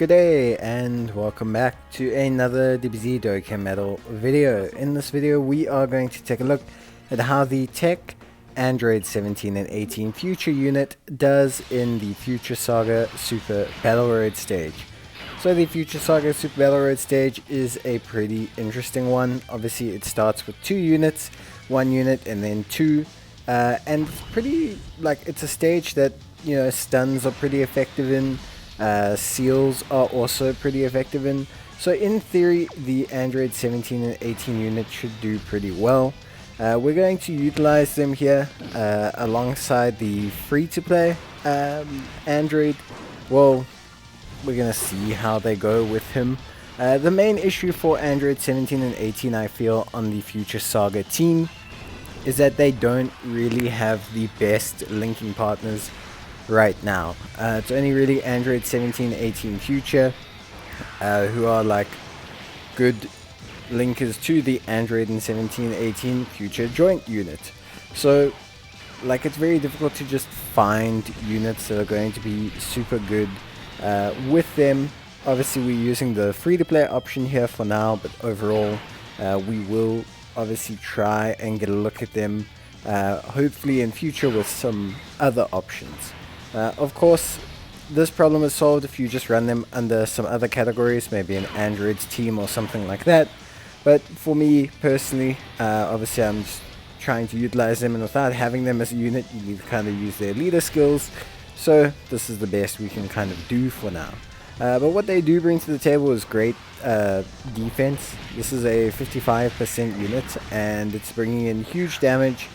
Good day and welcome back to another DBZ Dokkan Metal video. In this video we are going to take a look at how the TEQ Android 17 and 18 future unit does in the Future Saga Super Battle Road stage. So the Future Saga Super Battle Road stage is a pretty interesting one. Obviously it starts with two units, one unit and then two, and it's pretty, it's a stage that, you know, stuns are pretty effective in. Seals are also pretty effective in. So in theory, the Android 17 and 18 unit should do pretty well. We're going to utilize them here alongside the free-to-play Android. Well, we're going to see how they go with him. The main issue for Android 17 and 18, I feel, on the Future Saga team is that they don't really have the best linking partners right now. It's only really Android 17, 18 Future who are like good linkers to the Android and 17, 18 Future joint unit. So it's very difficult to just find units that are going to be super good with them. Obviously we're using the free-to-play option here for now, but overall we will obviously try and get a look at them hopefully in future with some other options. Of course, this problem is solved if you just run them under some other categories, maybe an Android's team or something like that. But for me personally, obviously I'm just trying to utilize them, and without having them as a unit, you need to kind of use their leader skills. So this is the best we can kind of do for now. But what they do bring to the table is great defense. This is a 55% unit, and it's bringing in huge damage,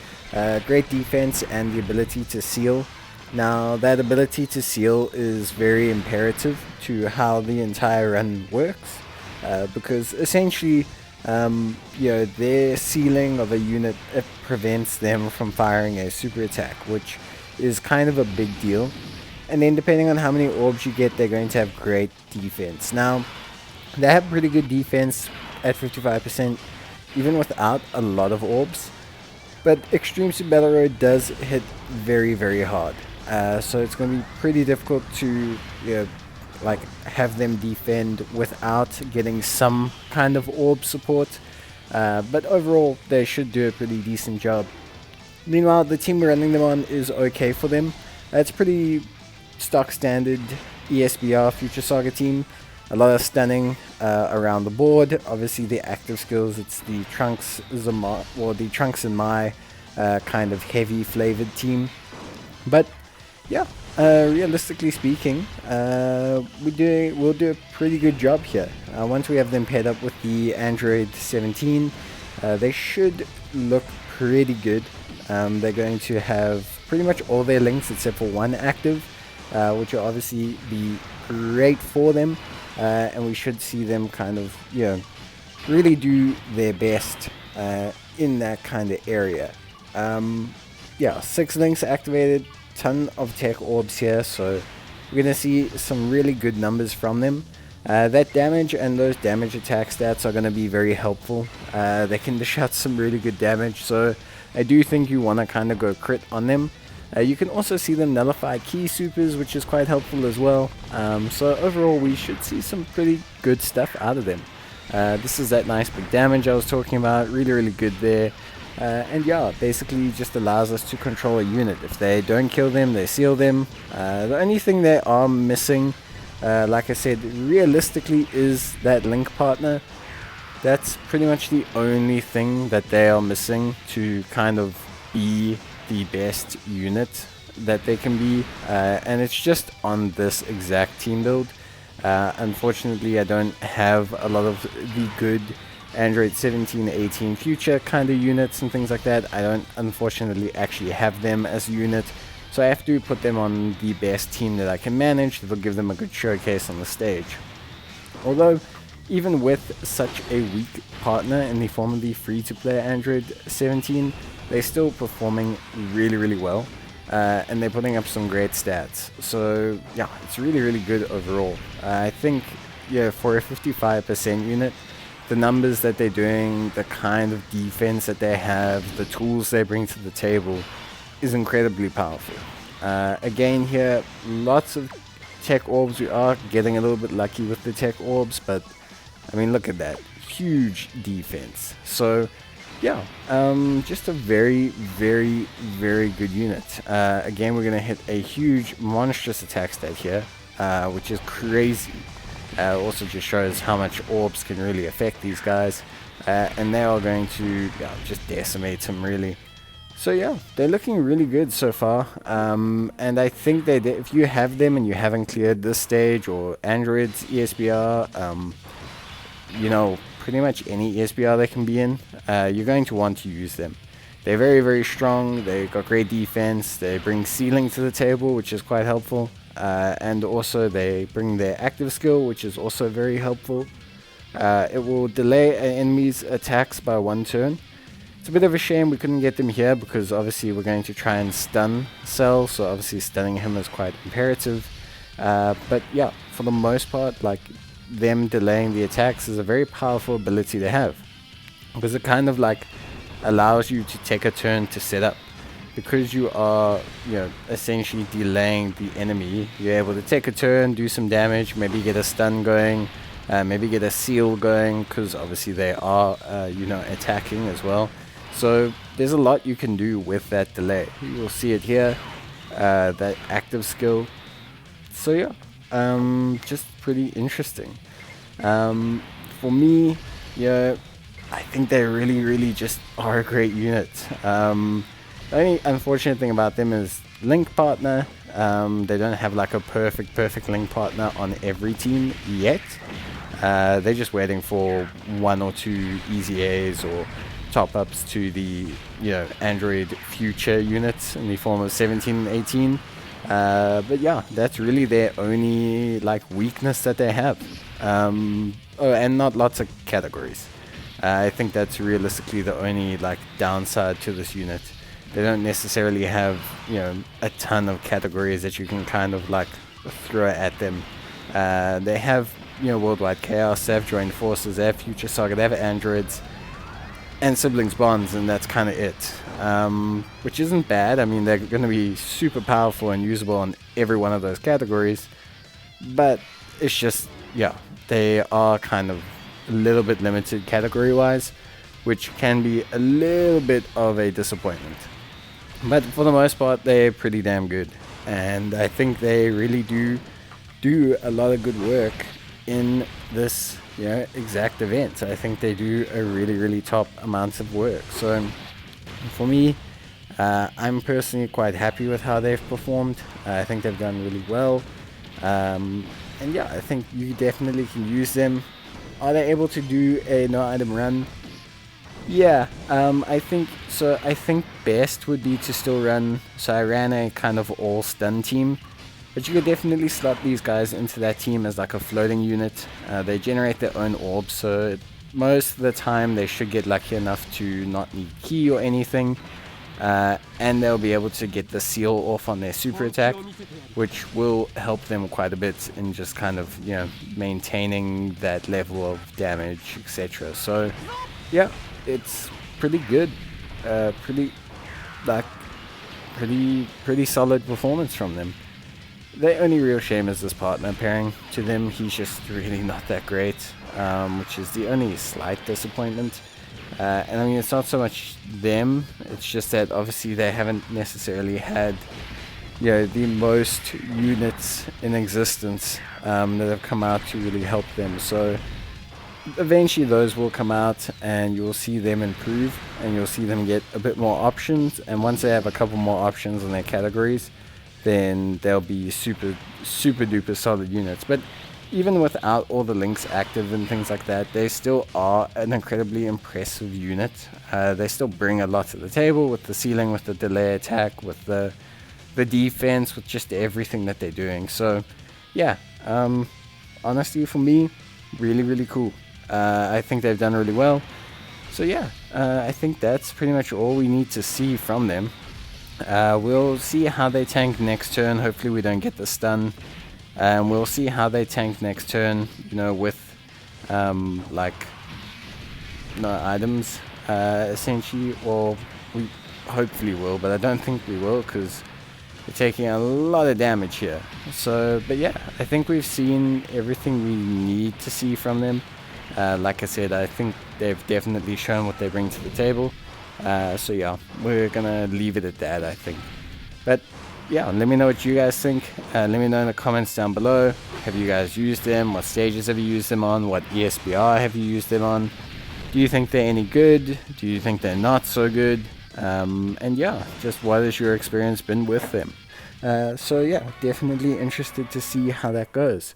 great defense, and the ability to seal. Now that ability to seal is very imperative to how the entire run works, because essentially their sealing of a unit, it prevents them from firing a super attack, which is kind of a big deal. And then depending on how many orbs you get, they're going to have great defense. Now they have pretty good defense at 55% even without a lot of orbs, but Extreme Super Battle Road does hit very, very hard. So it's going to be pretty difficult to have them defend without getting some kind of orb support. But overall, they should do a pretty decent job. Meanwhile, the team we're running them on is okay for them. It's pretty stock standard ESBR Future Saga team. A lot of stunning around the board. Obviously, the active skills, it's the Trunks and Mai kind of heavy flavored team. But yeah, realistically speaking, we'll do a pretty good job here. Once we have them paired up with the Android 17, they should look pretty good. They're going to have pretty much all their links except for one active, which will obviously be great for them, and we should see them kind of really do their best in that kind of area. 6 links activated, ton of tech orbs here, so we're gonna see some really good numbers from them. That damage and those damage attack stats are gonna be very helpful. They can dish out some really good damage, so I do think you want to kind of go crit on them. You can also see them nullify key supers, which is quite helpful as well. So overall we should see some pretty good stuff out of them. This is that nice big damage I was talking about, really good there. And yeah, basically just allows us to control a unit. If they don't kill them, they seal them. The only thing they are missing, like I said, realistically, is that link partner. That's pretty much the only thing that they are missing to kind of be the best unit that they can be. And it's just on this exact team build. Unfortunately, I don't have a lot of the good Android 17, 18 Future kind of units and things like that. I don't unfortunately actually have them as a unit, so I have to put them on the best team that I can manage that will give them a good showcase on the stage. Although even with such a weak partner in the form of the free-to-play Android 17, they're still performing really well, and they're putting up some great stats. So yeah, it's really good overall. I think for a 55% unit, the numbers that they're doing, the kind of defense that they have, the tools they bring to the table is incredibly powerful. Again here, lots of tech orbs. We are getting a little bit lucky with the tech orbs, but I mean, look at that huge defense. So yeah, just a very good unit. Again, we're gonna hit a huge monstrous attack stat here, which is crazy. Also just shows how much orbs can really affect these guys, and they are going to just decimate them really. So yeah, they're looking really good so far, and I think that if you have them and you haven't cleared this stage or Android's ESBR, you know, pretty much any ESBR they can be in, you're going to want to use them. They're very strong, they've got great defense, they bring ceiling to the table, which is quite helpful, and also they bring their active skill, which is also very helpful. It will delay an enemy's attacks by 1 turn. It's a bit of a shame we couldn't get them here, because obviously we're going to try and stun Cell, so obviously stunning him is quite imperative. But yeah, for the most part, like, them delaying the attacks is a very powerful ability to have, because it kind of like allows you to take a turn to set up. Because you are, you know, essentially delaying the enemy, you're able to take a turn, do some damage, maybe get a stun going, maybe get a seal going, because obviously they are, you know, attacking as well. So there's a lot you can do with that delay. You will see it here, that active skill. So yeah, just pretty interesting. For me, yeah, I think they really just are a great unit. The only unfortunate thing about them is link partner. They don't have like a perfect link partner on every team yet. They're just waiting for 1 or 2 easy A's or top-ups to the, you know, Android future units in the form of 17 and 18. But yeah, that's really their only like weakness that they have. Oh, and not lots of categories. I think that's realistically the only like downside to this unit. They don't necessarily have, you know, a ton of categories that you can kind of like throw at them. They have, you know, Worldwide Chaos, they have Joined Forces, they have Future Saga, they have Androids, and Siblings Bonds, and that's kind of it. Which isn't bad. I mean, they're going to be super powerful and usable on every one of those categories, but it's just, yeah, they are kind of a little bit limited category wise, which can be a little bit of a disappointment. But for the most part, they're pretty damn good, and I think they really do a lot of good work in this, you know, exact event. I think they do a really top amount of work. So for me, I'm personally quite happy with how they've performed. I think they've done really well, and yeah, I think you definitely can use them. Are they able to do a no item run? Yeah, I think so. I think best would be to still run. So I ran a kind of all stun team, but you could definitely slot these guys into that team as like a floating unit. They generate their own orbs, so most of the time they should get lucky enough to not need key or anything, and they'll be able to get the seal off on their super attack, which will help them quite a bit in just kind of, you know, maintaining that level of damage, etc. So yeah, it's pretty good, pretty solid performance from them. The only real shame is this partner pairing to them. He's just really not that great, which is the only slight disappointment. And I mean, it's not so much them, it's just that obviously they haven't necessarily had, you know, the most units in existence that have come out to really help them. So eventually those will come out and you'll see them improve, and you'll see them get a bit more options, and once they have a couple more options in their categories, then they'll be super duper solid units. But even without all the links active and things like that, they still are an incredibly impressive unit. They still bring a lot to the table with the ceiling, with the delay attack, with the defense, with just everything that they're doing. So yeah, honestly for me, really cool. I think they've done really well. So yeah, I think that's pretty much all we need to see from them. We'll see how they tank next turn. Hopefully we don't get the stun. And we'll see how they tank next turn, you know, with like no items essentially, or we hopefully will, but I don't think we will, because They're taking a lot of damage here. So, but yeah, I think we've seen everything we need to see from them. Like I said, I think they've definitely shown what they bring to the table. So yeah, we're gonna leave it at that, I think. But yeah, let me know what you guys think. Let me know in the comments down below. Have you guys used them? What stages have you used them on? What ESBR have you used them on? Do you think they're any good? Do you think they're not so good? And yeah, just what has your experience been with them? So yeah, definitely interested to see how that goes.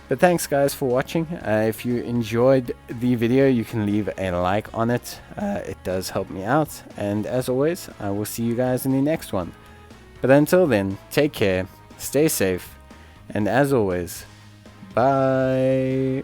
But thanks guys for watching. If you enjoyed the video, you can leave a like on it. It does help me out. And as always, I will see you guys in the next one. But until then, take care, stay safe, and as always, bye.